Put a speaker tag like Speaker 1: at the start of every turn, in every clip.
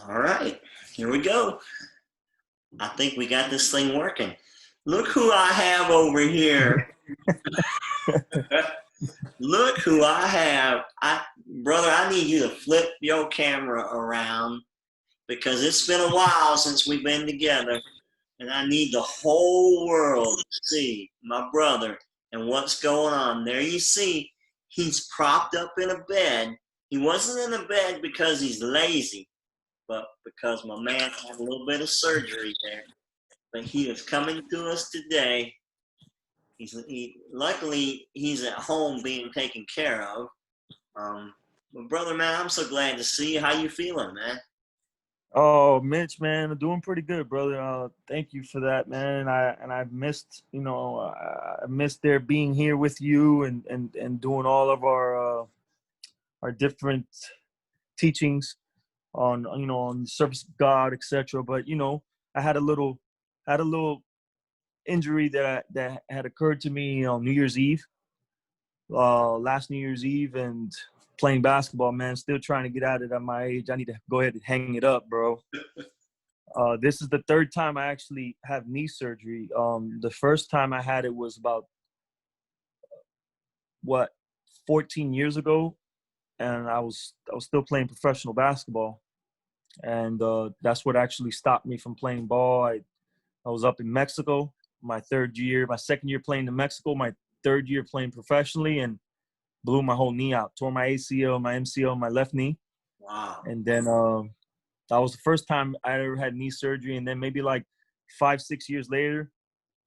Speaker 1: All right, here we go. I think we got this thing working. Look who I have over here. Look who I have. Brother, I need you to flip your camera around because it's been a while since we've been together, and I need the whole world to see my brother and what's going on. There you see, he's propped up in a bed. He wasn't in a bed because he's lazy, but because my man had a little bit of surgery there. But he is coming to us today. Luckily he's at home being taken care of. But brother, man, I'm so glad to see you. How you feeling, man?
Speaker 2: Oh, Mitch, man, I'm doing pretty good, brother. Thank you for that, man. I've missed, I missed there being here with you and doing all of our different teachings on on the service of God, etc. But I had a little injury that had occurred to me on New Year's Eve, last New Year's Eve, and playing basketball, man. Still trying to get at it at my age. I need to go ahead and hang it up, bro. This is the third time I actually have knee surgery. The first time I had it was about what 14 years ago, and I was still playing professional basketball, and that's what actually stopped me from playing ball. I was up in Mexico my second year playing in Mexico, my third year playing professionally, and blew my whole knee out, tore my ACL, my MCL, my left knee,
Speaker 1: Wow.
Speaker 2: and then that was the first time I ever had knee surgery. And then maybe like 5-6 years later,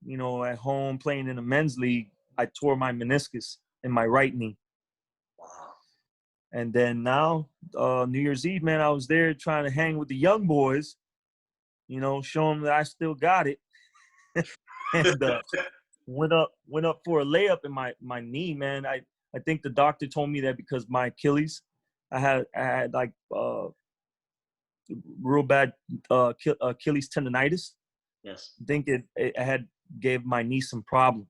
Speaker 2: at home playing in a men's league, I tore my meniscus in my right knee.
Speaker 1: Wow.
Speaker 2: And then now, New Year's Eve, man, I was there trying to hang with the young boys, show them that I still got it. And went up for a layup in my knee, man. I think the doctor told me that because my Achilles, I had like real bad Achilles tendonitis.
Speaker 1: Yes.
Speaker 2: I think it had gave my knee some problem,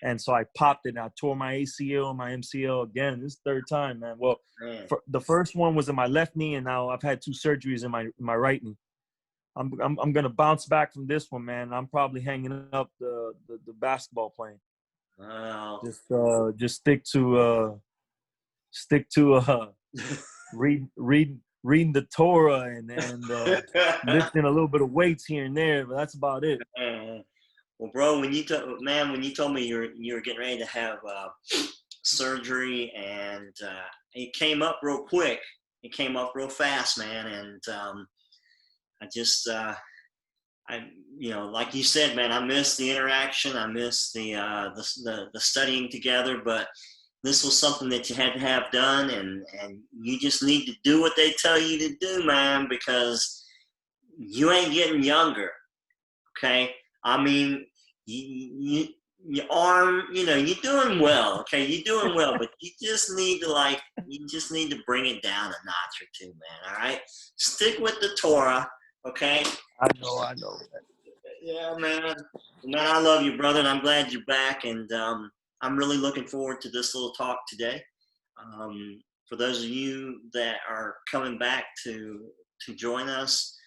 Speaker 2: and so I popped it. And I tore my ACL and my MCL again. This is the third time, man. Well, the first one was in my left knee, and now I've had 2 surgeries in my right knee. I'm gonna bounce back from this one, man. I'm probably hanging up the basketball playing.
Speaker 1: Wow.
Speaker 2: Just stick to reading the Torah and lifting a little bit of weights here and there, but that's about it.
Speaker 1: Well, bro, when you told me you were getting ready to have surgery, and it came up real quick, it came up real fast, man, and I just like you said, man, I miss the interaction, I miss the studying together, but this was something that you had to have done, and you just need to do what they tell you to do, man, because you ain't getting younger. Okay, I mean, your arm, you're doing well. Okay, you're doing well, but you just need to bring it down a notch or two, man. All right, stick with the Torah. Okay.
Speaker 2: I know.
Speaker 1: Yeah, man. Man, I love you, brother, and I'm glad you're back. And I'm really looking forward to this little talk today. For those of you that are coming back to join us,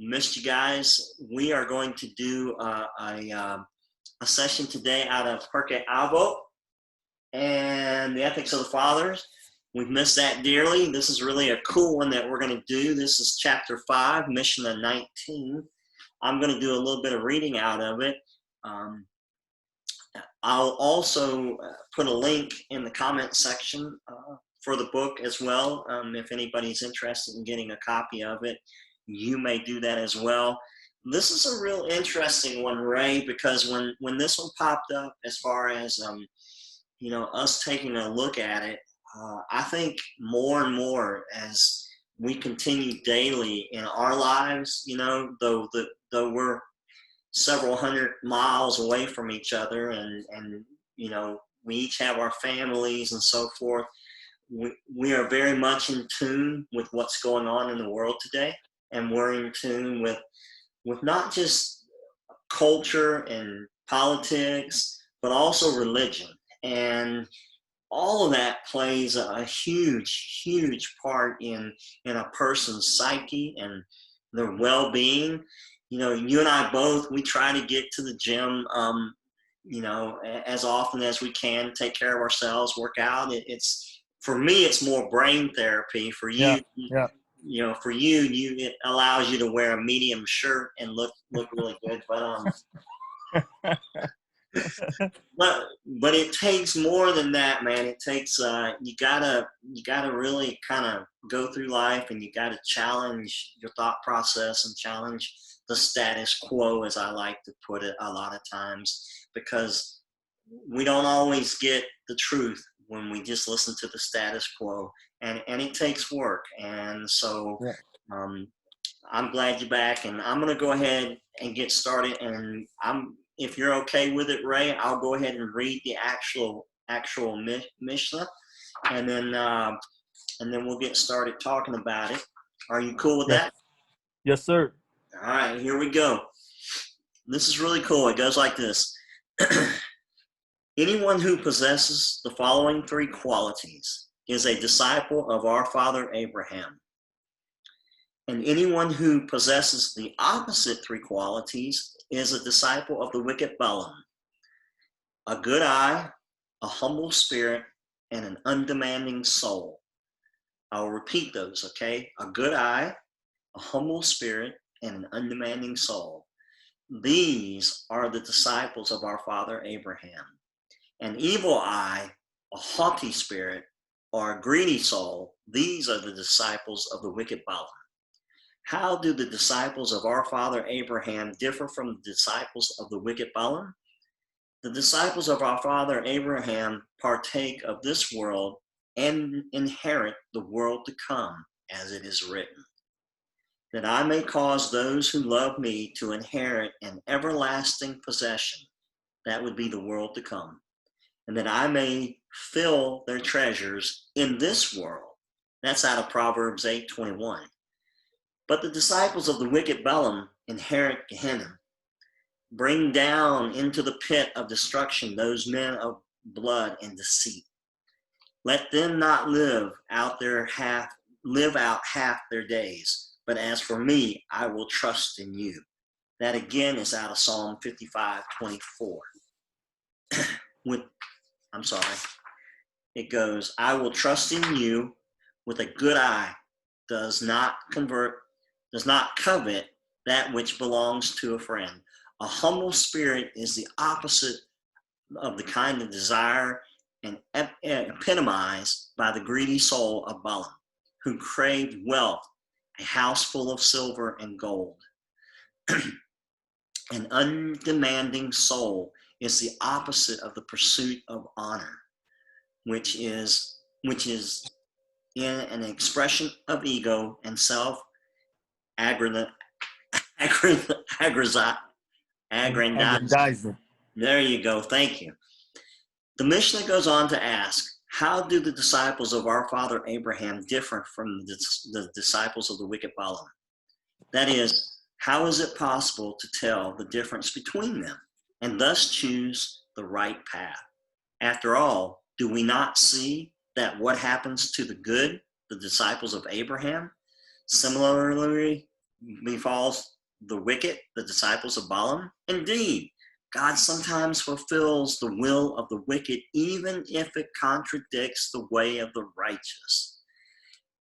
Speaker 1: missed you guys. We are going to do a session today out of Perke Avot and the Ethics of the Fathers. We've missed that dearly. This is really a cool one that we're going to do. This is chapter 5, Mishnah 19. I'm going to do a little bit of reading out of it. I'll also put a link in the comment section for the book as well. If anybody's interested in getting a copy of it, you may do that as well. This is a real interesting one, Ray, because when this one popped up, as far as us taking a look at it, I think more and more as we continue daily in our lives, though we're several hundred miles away from each other, and we each have our families and so forth. We are very much in tune with what's going on in the world today, and we're in tune with not just culture and politics, but also religion. And all of that plays a huge, huge part in a person's psyche and their well-being. You know, you and I both, we try to get to the gym, you know, as often as we can, take care of ourselves, work out. It's, for me, it's more brain therapy. For
Speaker 2: Yeah,
Speaker 1: you,
Speaker 2: yeah.
Speaker 1: you know, for you, it allows you to wear a medium shirt and look really good. But it takes more than that, man. It takes you gotta really kind of go through life, and you gotta challenge your thought process and challenge the status quo, as I like to put it a lot of times, because we don't always get the truth when we just listen to the status quo, and it takes work. And so
Speaker 2: Yeah.
Speaker 1: um, I'm glad you're back, and I'm gonna go ahead and get started. And if you're okay with it, Ray, I'll go ahead and read the actual Mishnah, and then we'll get started talking about it. Are you cool with
Speaker 2: Yes.
Speaker 1: that?
Speaker 2: Yes, sir.
Speaker 1: All right, here we go. This is really cool. It goes like this. Anyone who possesses the following three qualities is a disciple of our father Abraham. And anyone who possesses the opposite three qualities is a disciple of the wicked Balaam: a good eye, a humble spirit, and an undemanding soul. I'll repeat those, okay? A good eye, a humble spirit, and an undemanding soul. These are the disciples of our father Abraham. An evil eye, a haughty spirit, or a greedy soul, these are the disciples of the wicked Balaam. How do the disciples of our father Abraham differ from the disciples of the wicked Balaam? The disciples of our father Abraham partake of this world and inherit the world to come, as it is written, that I may cause those who love me to inherit an everlasting possession, that would be the world to come, and that I may fill their treasures in this world. That's out of Proverbs 8:21. But the disciples of the wicked Balaam inherit Gehenna, bring down into the pit of destruction those men of blood and deceit. Let them not live out half their days. But as for me, I will trust in you. That again is out of Psalm 55:24. It goes, I will trust in you with a good eye, does not covet that which belongs to a friend. A humble spirit is the opposite of the kind of desire and epitomized by the greedy soul of Balaam, who craved wealth, a house full of silver and gold. An undemanding soul is the opposite of the pursuit of honor, which is in an expression of ego and self-aggrandizement. There you go. Thank you. The Mishnah goes on to ask, how do the disciples of our father Abraham differ from the disciples of the wicked Balaam? That is, how is it possible to tell the difference between them and thus choose the right path? After all, do we not see that what happens to the good, the disciples of Abraham, similarly befalls the wicked, the disciples of Balaam? Indeed, God sometimes fulfills the will of the wicked, even if it contradicts the way of the righteous.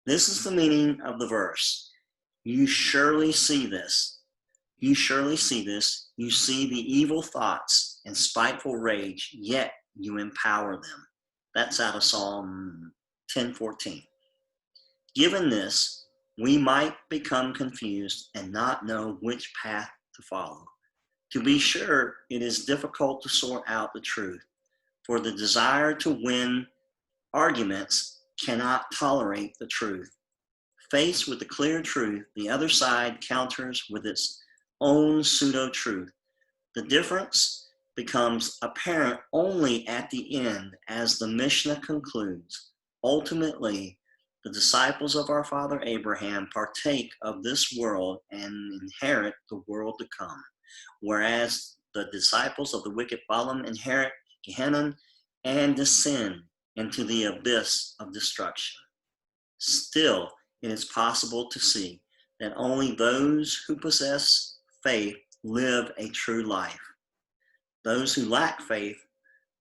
Speaker 1: This is the meaning of the verse. You surely see this. You surely see this. You see the evil thoughts and spiteful rage, yet you empower them. That's out of Psalm 10:14. Given this, we might become confused and not know which path to follow. To be sure, it is difficult to sort out the truth, for the desire to win arguments cannot tolerate the truth. Faced with the clear truth, the other side counters with its own pseudo-truth. The difference becomes apparent only at the end, as the Mishnah concludes. Ultimately, the disciples of our father Abraham partake of this world and inherit the world to come, whereas the disciples of the wicked Balaam inherit Gehenna and descend into the abyss of destruction. Still, it is possible to see that only those who possess faith live a true life. Those who lack faith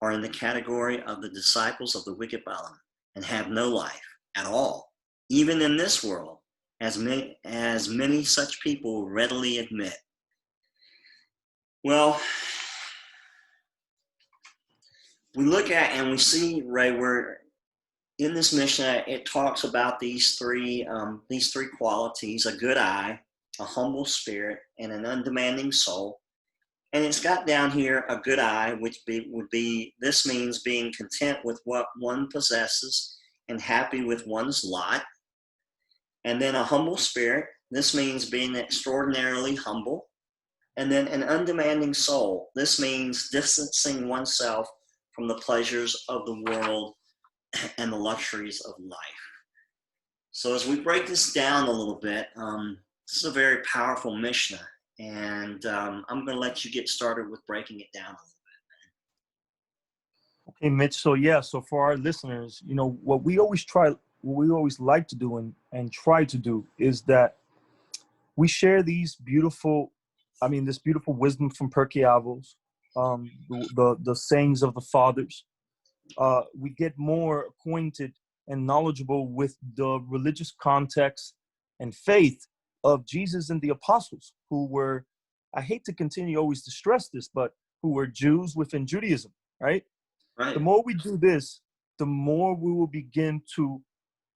Speaker 1: are in the category of the disciples of the wicked Balaam and have no life at all, even in this world, as many such people readily admit. Well, we look at and we see, Ray, where in this Mishnah it talks about these three qualities: a good eye, a humble spirit, and an undemanding soul. And it's got down here a good eye, which would be, this means being content with what one possesses and happy with one's lot. And then a humble spirit, this means being extraordinarily humble. And then an undemanding soul, this means distancing oneself from the pleasures of the world and the luxuries of life. So as we break this down a little bit, this is a very powerful Mishnah. And I'm going to let you get started with breaking it down a little bit.
Speaker 2: Okay, Mitch. So for our listeners, what we always like to do and try to do is that we share this beautiful wisdom from Pirkei Avos, the sayings of the fathers. We get more acquainted and knowledgeable with the religious context and faith of Jesus and the apostles, who were, I hate to continue always to stress this, but who were Jews within Judaism, right?
Speaker 1: Right.
Speaker 2: The more we do this, the more we will begin to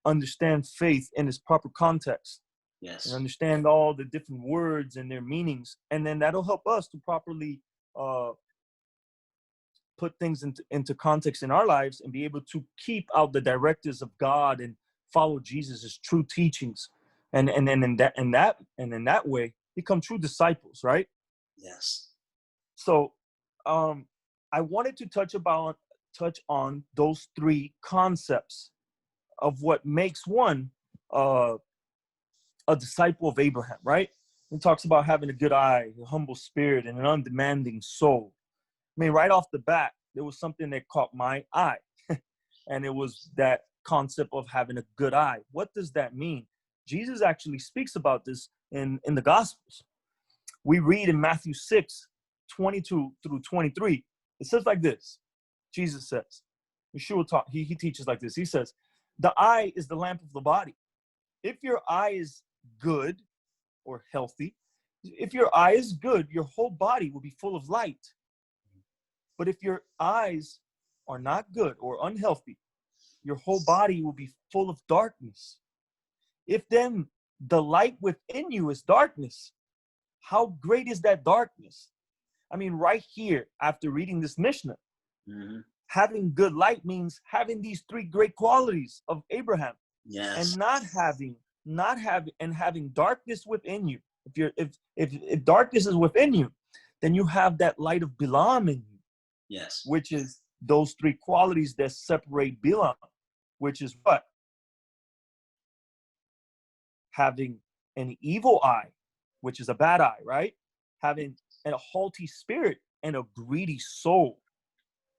Speaker 2: understand faith in its proper context.
Speaker 1: Yes.
Speaker 2: And understand all the different words and their meanings. And then that'll help us to properly put things into context in our lives and be able to keep out the directives of God and follow Jesus' true teachings. And in that way, become true disciples, right?
Speaker 1: Yes.
Speaker 2: So I wanted to touch on those three concepts of what makes one a disciple of Abraham, right? It talks about having a good eye, a humble spirit, and an undemanding soul. I mean, right off the bat, there was something that caught my eye, and it was that concept of having a good eye. What does that mean? Jesus actually speaks about this in the Gospels. We read in Matthew 6:22 through 23. It says like this. Jesus says, Yeshua he teaches like this. He says, the eye is the lamp of the body. If your eye is good or healthy, if your eye is good, your whole body will be full of light. But if your eyes are not good or unhealthy, your whole body will be full of darkness. If then the light within you is darkness, how great is that darkness? I mean, right here, after reading this Mishnah, having good light means having these three great qualities of Abraham.
Speaker 1: Yes.
Speaker 2: And having darkness within you. If darkness is within you, then you have that light of Balaam in you.
Speaker 1: Yes.
Speaker 2: Which is those three qualities that separate Balaam, which is what? Having an evil eye, which is a bad eye, right? Having a haughty spirit and a greedy soul.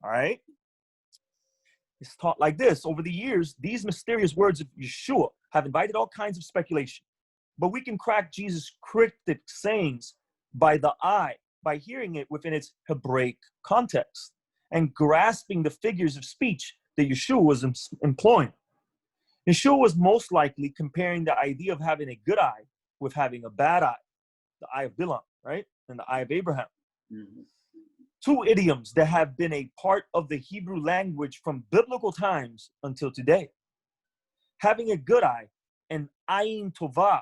Speaker 2: All right? It's taught like this. Over the years, these mysterious words of Yeshua have invited all kinds of speculation. But we can crack Jesus' cryptic sayings by the eye, by hearing it within its Hebraic context and grasping the figures of speech that Yeshua was employing. Yeshua was most likely comparing the idea of having a good eye with having a bad eye, the eye of Balaam, right? And the eye of Abraham. Two idioms that have been a part of the Hebrew language from biblical times until today. Having a good eye, an ayin tovah,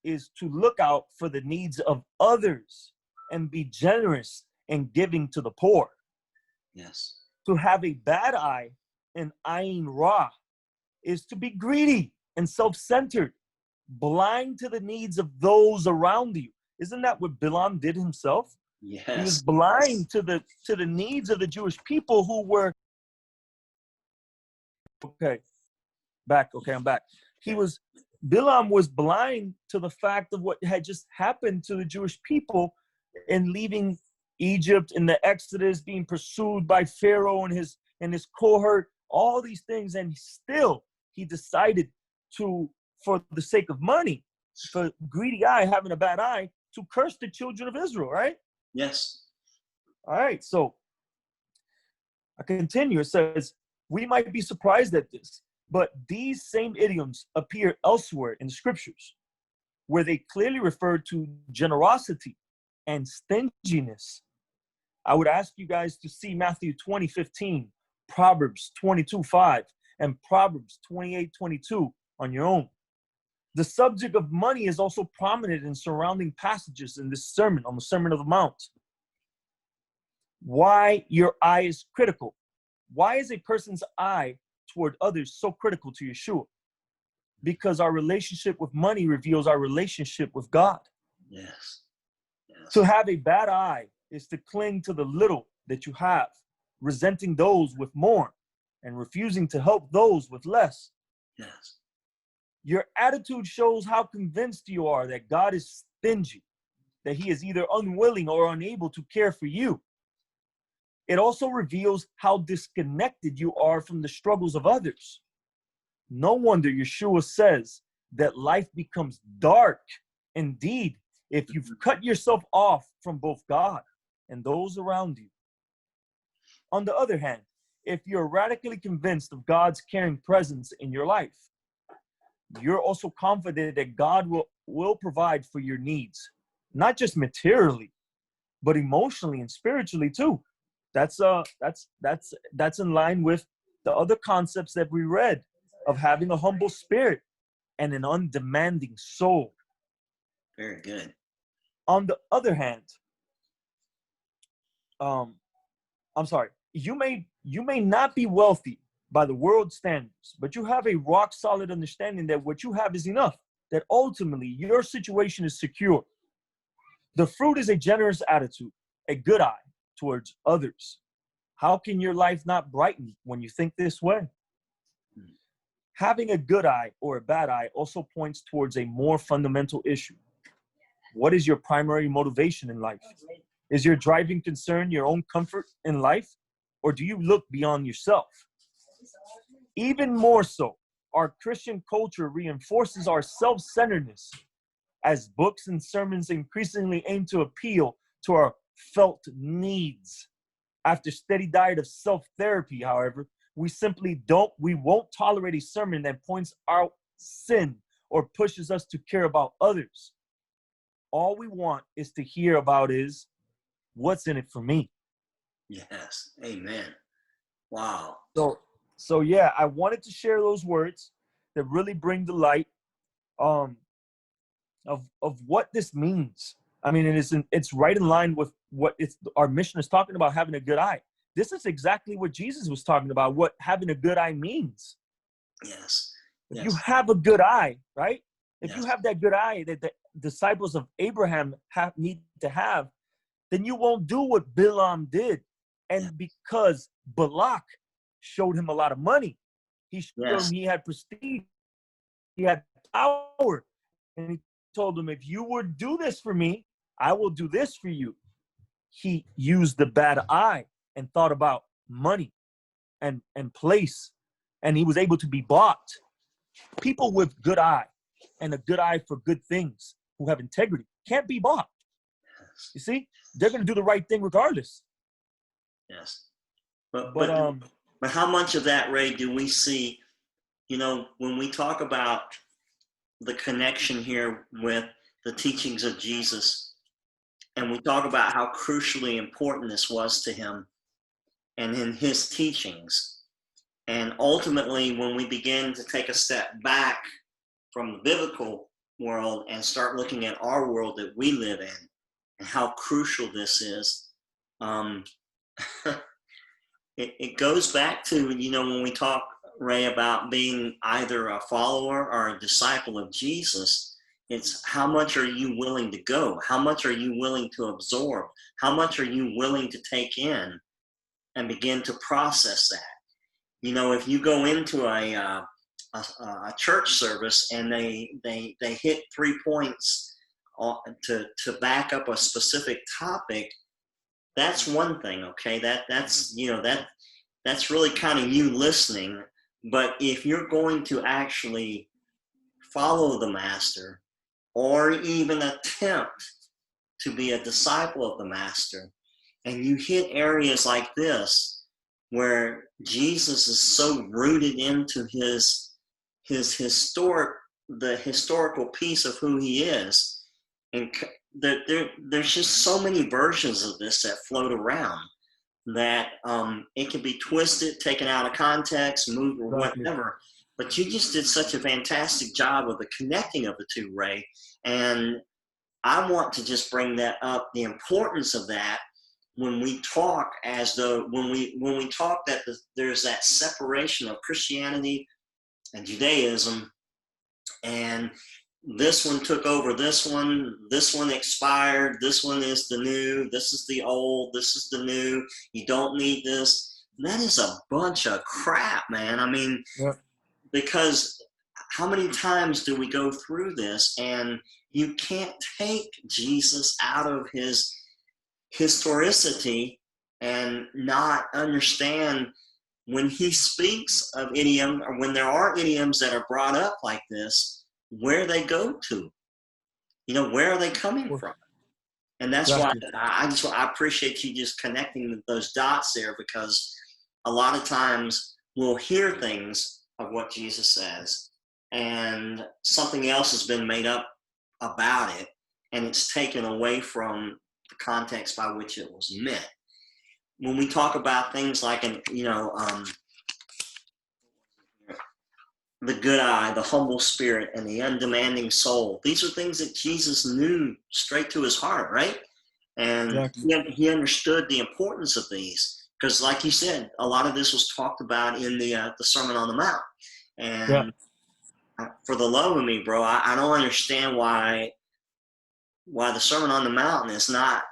Speaker 2: is to look out for the needs of others and be generous in giving to the poor.
Speaker 1: Yes.
Speaker 2: To have a bad eye, an ayin ra, is to be greedy and self-centered, blind to the needs of those around you. Isn't that what Balaam did himself?
Speaker 1: Yes.
Speaker 2: He was blind to the needs of the Jewish people who were I'm back. Balaam was blind to the fact of what had just happened to the Jewish people in leaving Egypt in the Exodus, being pursued by Pharaoh and his cohort all these things, and still he decided to, for the sake of money, for greedy eye having a bad eye, to curse the children of Israel, right?
Speaker 1: Yes.
Speaker 2: All right, so I continue. It says, we might be surprised at this, but these same idioms appear elsewhere in the scriptures, where they clearly refer to generosity and stinginess. I would ask you guys to see Matthew 20:15, Proverbs 22:5, and Proverbs 28:22 on your own. The subject of money is also prominent in surrounding passages in this sermon, on the Sermon of the Mount. Why your eye is critical. Why is a person's eye toward others so critical to Yeshua? Because our relationship with money reveals our relationship with God.
Speaker 1: Yes. Yes.
Speaker 2: To have a bad eye is to cling to the little that you have, resenting those with more, and refusing to help those with less.
Speaker 1: Yes.
Speaker 2: Your attitude shows how convinced you are that God is stingy, that he is either unwilling or unable to care for you. It also reveals how disconnected you are from the struggles of others. No wonder Yeshua says that life becomes dark indeed if you've cut yourself off from both God and those around you. On the other hand, if you're radically convinced of God's caring presence in your life, you're also confident that God will provide for your needs, not just materially, but emotionally and spiritually too. That's in line with the other concepts that we read of having a humble spirit and an undemanding soul.
Speaker 1: Very good.
Speaker 2: On the other hand, you may not be wealthy by the world standards, but you have a rock solid understanding that what you have is enough, that ultimately your situation is secure. The fruit is a generous attitude, a good eye towards others. How can your life not brighten when you think this way? Having a good eye or a bad eye also points towards a more fundamental issue. What is your primary motivation in life? Is your driving concern your own comfort in life, or do you look beyond yourself? Even more so, our Christian culture reinforces our self-centeredness as books and sermons increasingly aim to appeal to our felt needs. After steady diet of self-therapy, however, we won't tolerate a sermon that points out sin or pushes us to care about others. All we want is to hear about is, what's in it for me?
Speaker 1: Yes. Amen. Wow.
Speaker 2: So yeah, I wanted to share those words that really bring the light of what this means. I mean, it's right in line with what our mission is talking about, having a good eye. This is exactly what Jesus was talking about, what having a good eye means.
Speaker 1: Yes.
Speaker 2: If you have a good eye, right? If you
Speaker 1: Yes.
Speaker 2: have that good eye that the disciples of Abraham need to have, then you won't do what Bilam did. And because Balak showed him a lot of money, he showed him he had prestige, he had power, and he told him, if you would do this for me, I will do this for you. He used the bad eye and thought about money and place, and he was able to be bought. People with good eye and a good eye for good things, who have integrity, can't be bought. You see, they're going to do the right thing regardless.
Speaker 1: Yes. But how much of that, Ray, do we see, when we talk about the connection here with the teachings of Jesus, and we talk about how crucially important this was to him and in his teachings, and ultimately when we begin to take a step back from the biblical world and start looking at our world that we live in and how crucial this is, it goes back to, when we talk, Ray, about being either a follower or a disciple of Jesus, it's how much are you willing to go? How much are you willing to absorb? How much are you willing to take in and begin to process that? If you go into a church service and they hit 3 points to back up a specific topic, that's one thing, okay? That's that's really kind of you listening. But if you're going to actually follow the master or even attempt to be a disciple of the master, and you hit areas like this where Jesus is so rooted into his historical piece of who he is, and there's just so many versions of this that float around that it can be twisted, taken out of context, moved, or whatever. But you just did such a fantastic job of the connecting of the two, Ray. And I want to just bring that up, the importance of that when we talk, as though when we talk that there's that separation of Christianity and Judaism, and this one took over this one expired, this one is the new, this is the old, this is the new, you don't need this. That is a bunch of crap, man. I mean, because how many times do we go through this, and you can't take Jesus out of his historicity and not understand when he speaks of idiom, or when there are idioms that are brought up like this, where they go to, where are they coming from? And that's why I appreciate you just connecting those dots there, because a lot of times we'll hear things of what Jesus says and something else has been made up about it, and it's taken away from the context by which it was meant. When we talk about things like, the good eye, the humble spirit, and the undemanding soul, these are things that Jesus knew straight to his heart, right? And he understood the importance of these, because like you said, a lot of this was talked about in the Sermon on the Mount. And for the love of me, bro, I don't understand why the Sermon on the Mount is not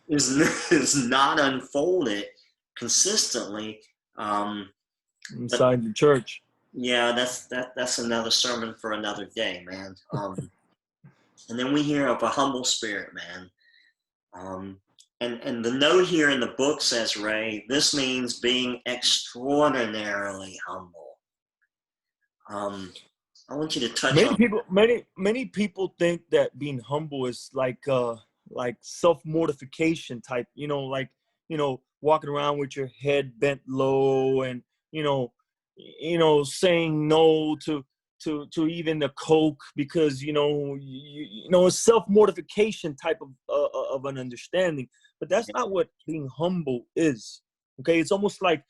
Speaker 1: is not unfolded consistently
Speaker 2: inside the church.
Speaker 1: Yeah, that's another sermon for another day, man. And then we hear of a humble spirit, man. And the note here in the book says, Ray, this means being extraordinarily humble. I want you to touch on
Speaker 2: many people think that being humble is like self-mortification type, walking around with your head bent low and saying no to even the Coke, because it's self-mortification type of an understanding. But that's not what being humble is. Okay, it's almost like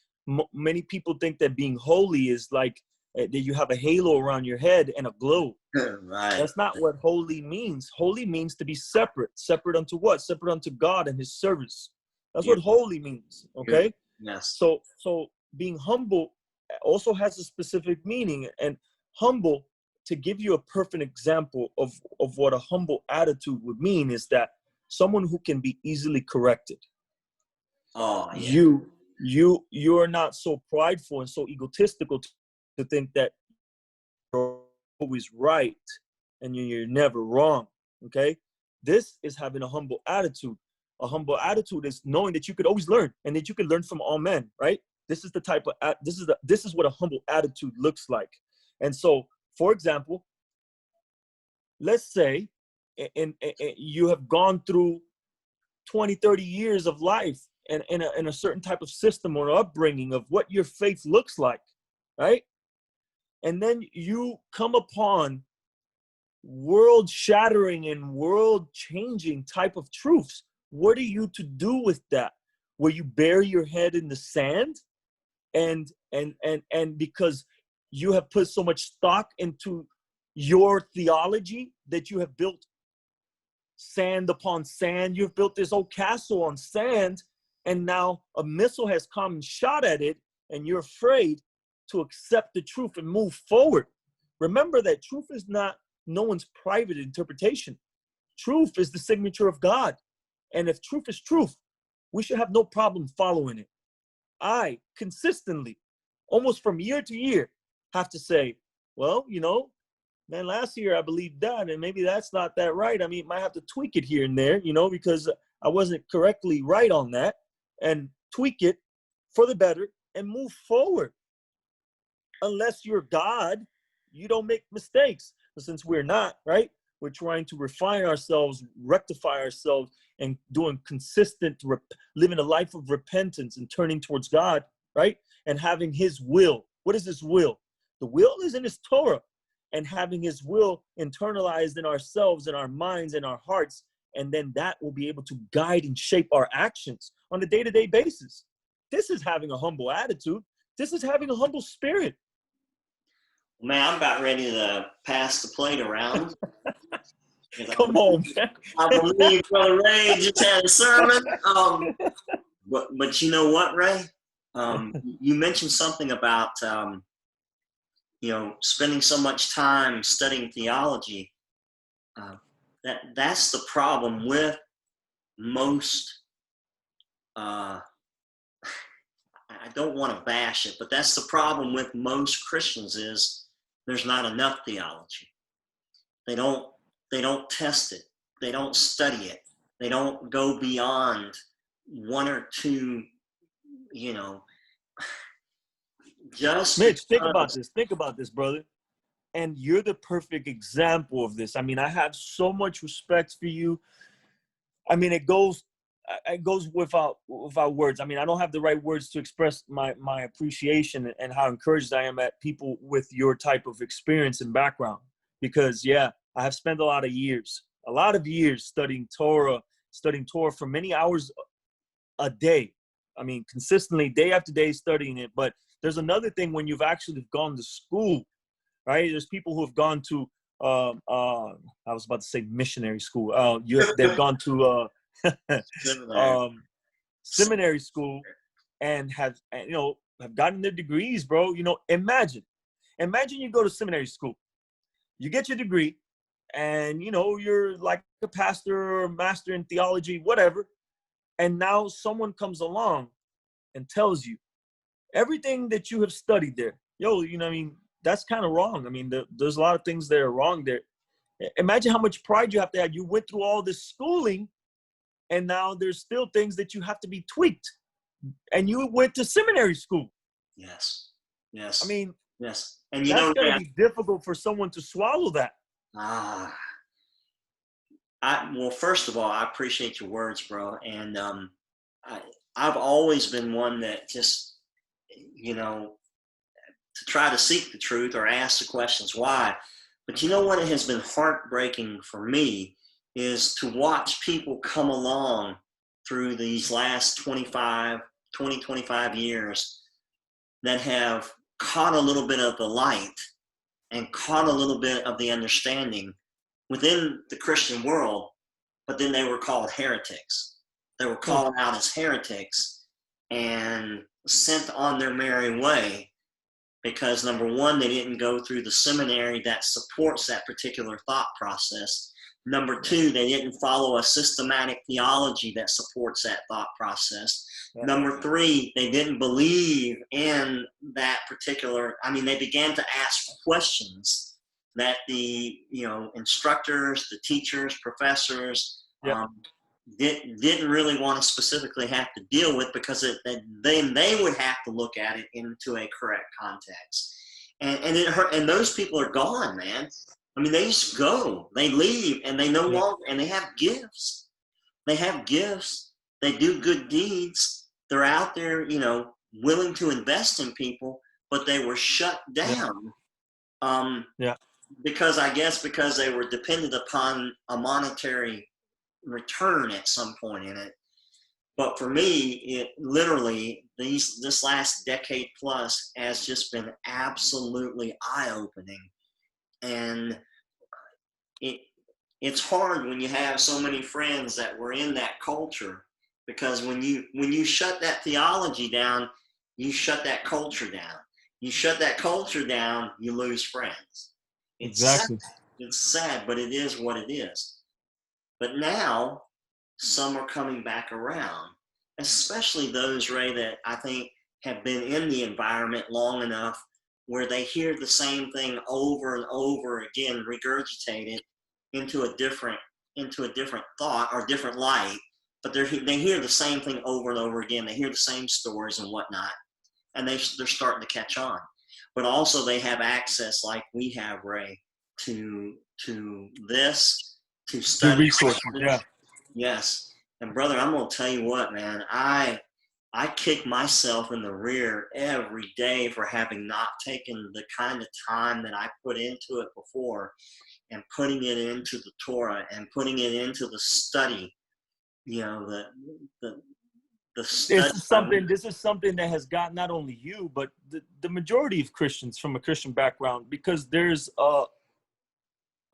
Speaker 2: many people think that being holy is like that you have a halo around your head and a glow.
Speaker 1: Right.
Speaker 2: That's not what holy means. Holy means to be separate. Separate unto what? Separate unto God and his service. That's what holy means. Okay?
Speaker 1: Yes.
Speaker 2: So being humble also has a specific meaning. And humble, to give you a perfect example of what a humble attitude would mean, is that someone who can be easily corrected.
Speaker 1: Oh, yeah.
Speaker 2: You're not so prideful and so egotistical to think that you're always right and you're never wrong. Okay? This is having a humble attitude. A humble attitude is knowing that you could always learn and that you can learn from all men, right? This is the type of this is what a humble attitude looks like. And so, for example, let's say and you have gone through 20, 30 years of life and in a certain type of system or upbringing of what your faith looks like, right? And then you come upon world-shattering and world-changing type of truths. What are you to do with that? Will you bury your head in the sand? And because you have put so much stock into your theology that you have built sand upon sand, you've built this old castle on sand, and now a missile has come and shot at it, and you're afraid to accept the truth and move forward. Remember that truth is not no one's private interpretation. Truth is the signature of God. And if truth is truth, we should have no problem following it. I consistently, almost from year to year, have to say, well, man, last year I believed that, and maybe that's not that right. I mean, might have to tweak it here and there, because I wasn't correctly right on that, and tweak it for the better and move forward. Unless you're God, you don't make mistakes. But since we're not, right? We're trying to refine ourselves, rectify ourselves, and doing consistent, living a life of repentance and turning towards God, right? And having his will. What is his will? The will is in his Torah, and having his will internalized in ourselves, in our minds, in our hearts. And then that will be able to guide and shape our actions on a day-to-day basis. This is having a humble attitude. This is having a humble spirit.
Speaker 1: Man, I'm about ready to pass the plate around.
Speaker 2: Come on, man.
Speaker 1: I believe Brother Ray just had a sermon. But you know what, Ray? You mentioned something about spending so much time studying theology. That's the problem with most. I don't want to bash it, but that's the problem with most Christians is there's not enough theology. They don't test it. They don't study it. They don't go beyond one or two, just
Speaker 2: Mitch, think about this. Think about this, brother. And you're the perfect example of this. I mean, I have so much respect for you. I mean, it goes without words. I mean, I don't have the right words to express my appreciation and how encouraged I am at people with your type of experience and background. Because, yeah, I have spent a lot of years studying Torah for many hours a day. I mean, consistently, day after day studying it. But there's another thing when you've actually gone to school, right? There's people who have gone to, I was about to say missionary school. They've gone to seminary school and have gotten their degrees, bro. Imagine you go to seminary school, you get your degree, and you're like a pastor or master in theology, whatever. And now someone comes along and tells you everything that you have studied there. That's kind of wrong. I mean, there's a lot of things that are wrong there. Imagine how much pride you have to have. You went through all this schooling, and now there's still things that you have to be tweaked. And you went to seminary school.
Speaker 1: Yes.
Speaker 2: I mean,
Speaker 1: yes. And
Speaker 2: that's going to be difficult for someone to swallow that.
Speaker 1: Well, first of all, I appreciate your words, bro. And I've always been one that just, to try to seek the truth or ask the questions why. But you know what has been heartbreaking for me is to watch people come along through these last 25 years that have caught a little bit of the light and caught a little bit of the understanding within the Christian world, but then they were called heretics. They were called out as heretics and sent on their merry way because, number one, they didn't go through the seminary that supports that particular thought process. Number two, they didn't follow a systematic theology that supports that thought process. Yeah. Number three, they didn't believe in that particular, they began to ask questions that the, instructors, the teachers, professors, didn't really want to specifically have to deal with because then they would have to look at it into a correct context. And it hurt, and those people are gone, man. They just go, they leave, and they no longer, and they have gifts. They have gifts. They do good deeds. They're out there, willing to invest in people, but they were shut down. Because they were dependent upon a monetary return at some point in it. But for me, it literally, this last decade plus has just been absolutely eye-opening. And it's hard when you have so many friends that were in that culture, because when you shut that theology down, you shut that culture down. You shut that culture down, you lose friends.
Speaker 2: Exactly.
Speaker 1: It's sad, but it is what it is. But now, some are coming back around, especially those, Ray, that I think have been in the environment long enough where they hear the same thing over and over again, regurgitated into a different thought or different light, but they hear the same thing over and over again. They hear the same stories and whatnot, and they're starting to catch on. But also they have access, like we have, Ray, to this, to
Speaker 2: Do
Speaker 1: study.
Speaker 2: resources, yeah.
Speaker 1: Yes. And brother, I'm gonna tell you what, man, I kick myself in the rear every day for having not taken the kind of time that I put into it before, and putting it into the Torah and putting it into the study. You know, the the study.
Speaker 2: This is something that has got not only you, but the majority of Christians from a Christian background, because there's a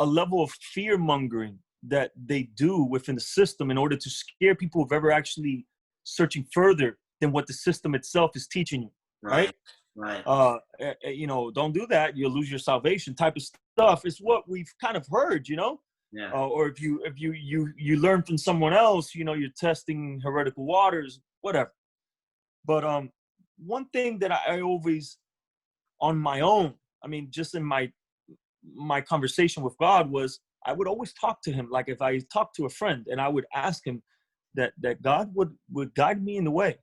Speaker 2: level of fear mongering that they do within the system in order to scare people of ever actually searching further than what the system itself is teaching you. Right?
Speaker 1: Right.
Speaker 2: You know, don't do that, you'll lose your salvation type of stuff is what we've kind of heard, you know.
Speaker 1: Yeah.
Speaker 2: Or if you learn from someone else, you know, you're testing heretical waters, whatever. But one thing that I always, on my own, I mean, just in my conversation with God, was I would always talk to him like if I talked to a friend, and I would ask him that God would guide me in the way,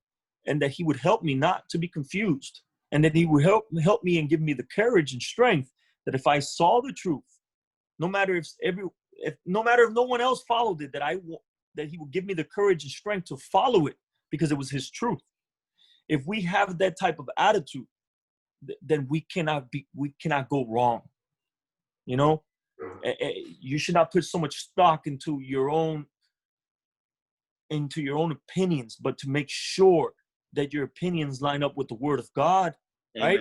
Speaker 2: and that he would help me not to be confused, and that he would help me and give me the courage and strength that if I saw the truth, no matter if no one else followed it, that he would give me the courage and strength to follow it because it was his truth. If we have that type of attitude, then we cannot go wrong. You know, you should not put so much stock into your own opinions, but to make sure that your opinions line up with the Word of God,
Speaker 1: Amen.
Speaker 2: right?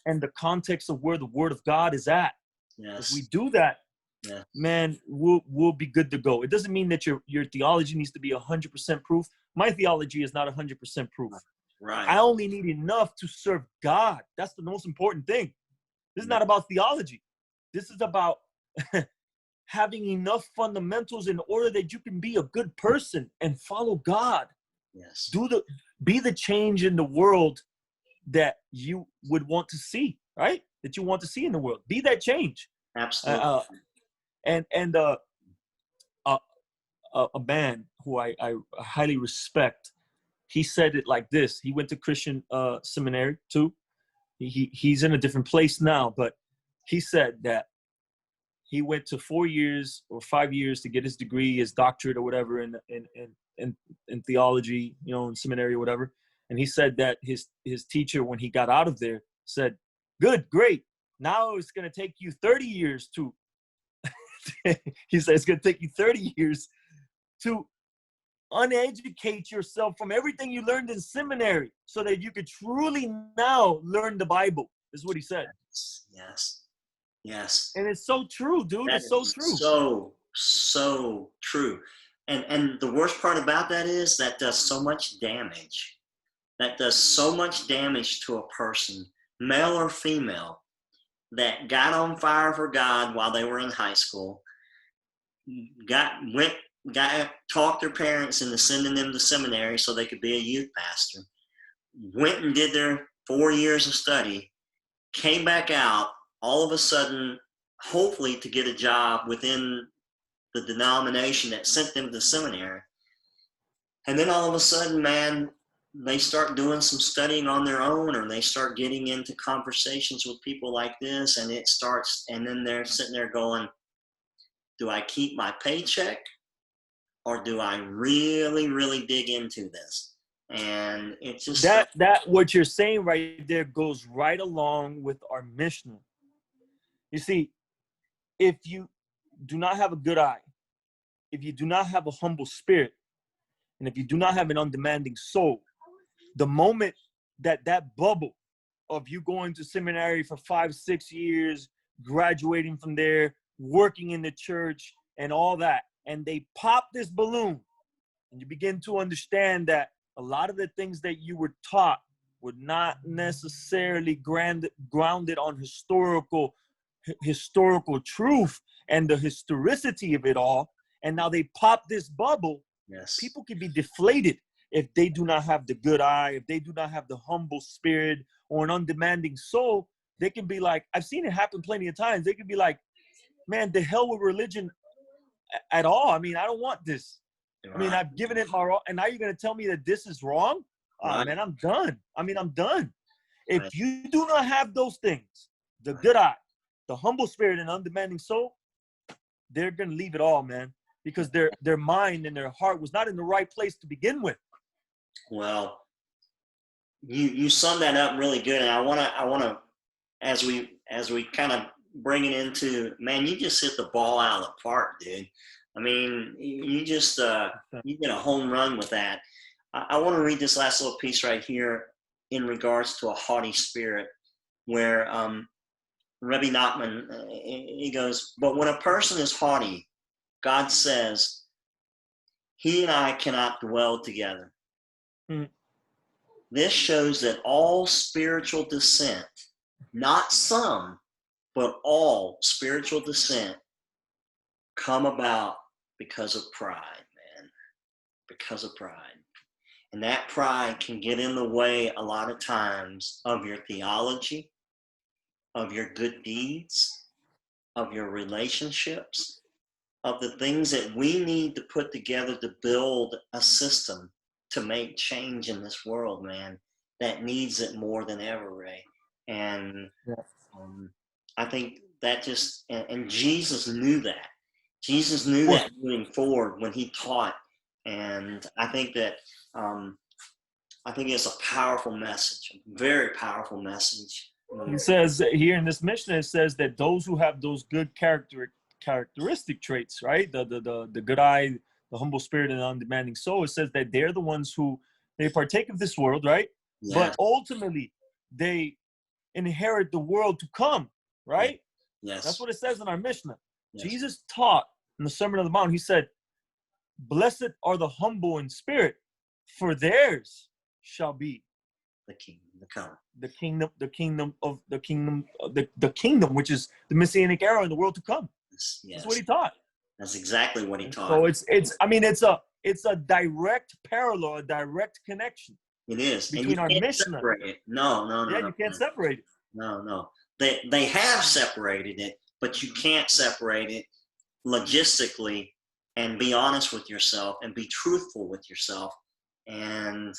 Speaker 2: And the context of where the Word of God is at.
Speaker 1: Yes.
Speaker 2: If we do that,
Speaker 1: yeah.
Speaker 2: Man, we'll be good to go. It doesn't mean that your theology needs to be 100% proof. My theology is not 100% proof.
Speaker 1: Right.
Speaker 2: I only need enough to serve God. That's the most important thing. This is not about theology. This is about having enough fundamentals in order that you can be a good person and follow God.
Speaker 1: Yes.
Speaker 2: Be the change in the world that you would want to see, right? That you want to see in the world. Be that change.
Speaker 1: Absolutely.
Speaker 2: And a man who I highly respect, he said it like this. He went to Christian seminary too. He's in a different place now, but he said that he went to 4 years or 5 years to get his degree, his doctorate or whatever in theology, you know, in seminary or whatever. And he said that his teacher, when he got out of there, said, "Good, great. Now it's going to take you 30 years to," he said, "it's going to take you 30 years to uneducate yourself from everything you learned in seminary so that you could truly now learn the Bible," is what he said.
Speaker 1: Yes. Yes.
Speaker 2: And it's so true, dude. It's so true.
Speaker 1: So true. And the worst part about that is that does so much damage. That does so much damage to a person, male or female, that got on fire for God while they were in high school, talked their parents into sending them to seminary so they could be a youth pastor, went and did their 4 years of study, came back out, all of a sudden, hopefully to get a job within the denomination that sent them to seminary. And then all of a sudden, man, they start doing some studying on their own, or they start getting into conversations with people like this, and then they're sitting there going, do I keep my paycheck, or do I really, really dig into this? And it's just
Speaker 2: that what you're saying right there goes right along with our mission. You see, if you do not have a good eye, if you do not have a humble spirit, and if you do not have an undemanding soul, the moment that bubble of you going to seminary for 5-6 years, graduating from there, working in the church and all that, and they pop this balloon, and you begin to understand that a lot of the things that you were taught were not necessarily grounded on historical truth and the historicity of it all, and now they pop this bubble.
Speaker 1: Yes.
Speaker 2: People can be deflated if they do not have the good eye, if they do not have the humble spirit or an undemanding soul. They can be like, I've seen it happen plenty of times. They can be like, man, the hell with religion at all. I mean, I don't want this. I mean, I've given it my all, and now you're going to tell me that this is wrong? Oh, man, I'm done. I mean, I'm done. If you do not have those things, the good eye, the humble spirit, and undemanding soul, they're going to leave it all, man, because their mind and their heart was not in the right place to begin with.
Speaker 1: Well, you summed that up really good, and I wanna as we kind of bring it into, man, you just hit the ball out of the park, dude. I mean, you just you get a home run with that. I want to read this last little piece right here in regards to a haughty spirit, where Rebbe Nachman, he goes, but when a person is haughty, God says, he and I cannot dwell together.
Speaker 2: Mm.
Speaker 1: This shows that all spiritual descent, not some, but all spiritual descent, come about because of pride, man. Because of pride. And that pride can get in the way a lot of times of your theology, of your good deeds, of your relationships, of the things that we need to put together to build a system to make change in this world, man, that needs it more than ever, Ray. And I think that just, and Jesus knew that. Jesus knew that moving forward when he taught. And I think that, I think it's a powerful message, a very powerful message.
Speaker 2: He says here in this mission, it says that those who have those good characteristic traits, right? The good eye, the humble spirit, and the undemanding soul, it says that they're the ones who, they partake of this world, right?
Speaker 1: Yes.
Speaker 2: But ultimately, they inherit the world to come, right?
Speaker 1: Yes.
Speaker 2: That's what it says in our Mishnah.
Speaker 1: Yes.
Speaker 2: Jesus taught in the Sermon on the Mount, he said, blessed are the humble in spirit, for theirs shall be
Speaker 1: the kingdom to come.
Speaker 2: The kingdom, which is the Messianic era in the world to come.
Speaker 1: Yes.
Speaker 2: That's what he taught.
Speaker 1: That's exactly what he taught.
Speaker 2: So it's a direct parallel, a direct connection.
Speaker 1: It is
Speaker 2: between our Mishnah.
Speaker 1: No.
Speaker 2: Yeah, you can't separate it.
Speaker 1: No. They have separated it, but you can't separate it logistically, and be honest with yourself and be truthful with yourself. And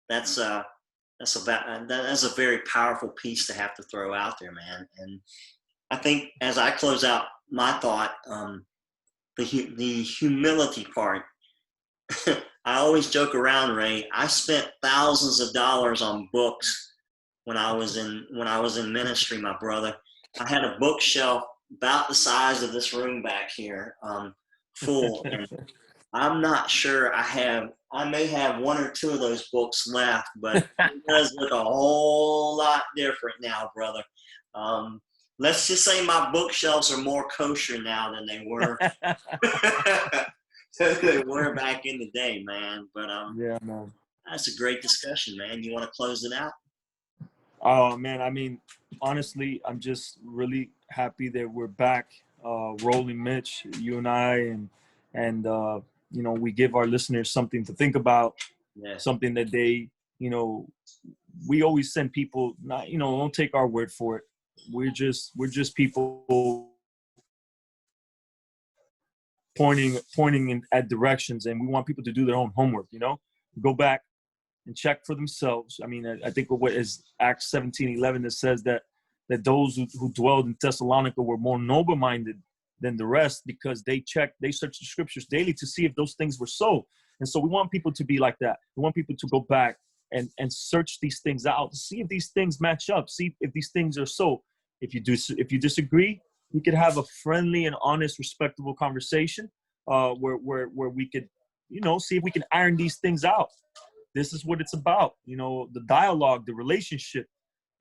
Speaker 1: that's a very powerful piece to have to throw out there, man. And I think as I close out my thought, the humility part. I always joke around, Ray. I spent thousands of dollars on books when I was in ministry, my brother. I had a bookshelf about the size of this room back here, full, and I'm not sure I may have one or two of those books left, but it does look a whole lot different now, brother. Let's just say my bookshelves are more kosher now than they were. They were back in the day, man. But
Speaker 2: yeah, man,
Speaker 1: that's a great discussion, man. You want to close it out?
Speaker 2: Oh man, I mean, honestly, I'm just really happy that we're back, rolling, Mitch, you and I, and you know, we give our listeners something to think about, something that they, you know, we always send people, not, you know, don't take our word for it. We're just people pointing at directions, and we want people to do their own homework, you know, go back and check for themselves. I mean, I think what is Acts 17:11 that says that those who dwelled in Thessalonica were more noble-minded than the rest, because they searched the scriptures daily to see if those things were so. And so we want people to be like that. We want people to go back and search these things out, see if these things match up, see if these things are so. If you disagree, we could have a friendly and honest, respectable conversation where we could, you know, see if we can iron these things out. This is what it's about, you know, the dialogue, the relationship.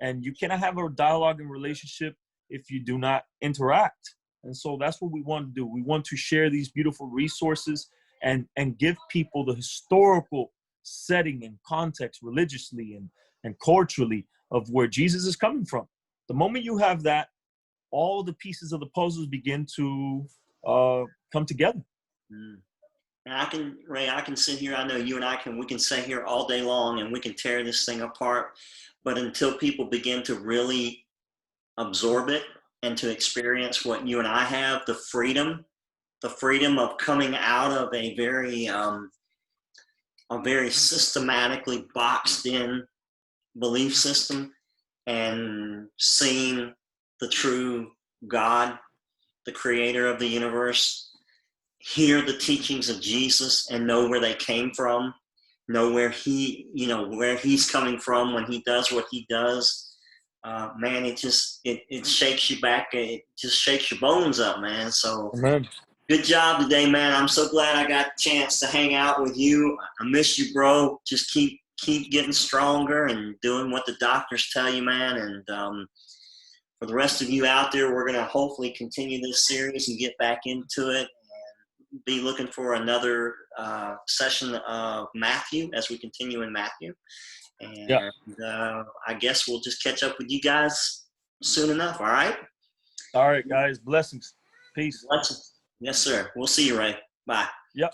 Speaker 2: And you cannot have a dialogue and relationship if you do not interact. And so that's what we want to do. We want to share these beautiful resources and give people the historical setting and context religiously and culturally of where Jesus is coming from. The moment you have that, all the pieces of the puzzles begin to come together.
Speaker 1: And Ray, I can sit here. I know you and we can sit here all day long and we can tear this thing apart. But until people begin to really absorb it and to experience what you and I have, the freedom the freedom of coming out of a very systematically boxed in belief system and seeing the true God, the creator of the universe, hear the teachings of Jesus and know where they came from, know where where he's coming from when he does what he does. Man, it shakes you back. It just shakes your bones up, man. So
Speaker 2: Amen.
Speaker 1: good job today, man. I'm so glad I got the chance to hang out with you. I miss you, bro. Just keep getting stronger and doing what the doctors tell you, man. And for the rest of you out there, we're gonna hopefully continue this series and get back into it. And be looking for another session of Matthew as we continue in Matthew.
Speaker 2: Yeah.
Speaker 1: And I guess we'll just catch up with you guys soon enough. All right.
Speaker 2: All right, guys. Blessings. Peace.
Speaker 1: Yes, sir. We'll see you, Ray. Bye.
Speaker 2: Yep.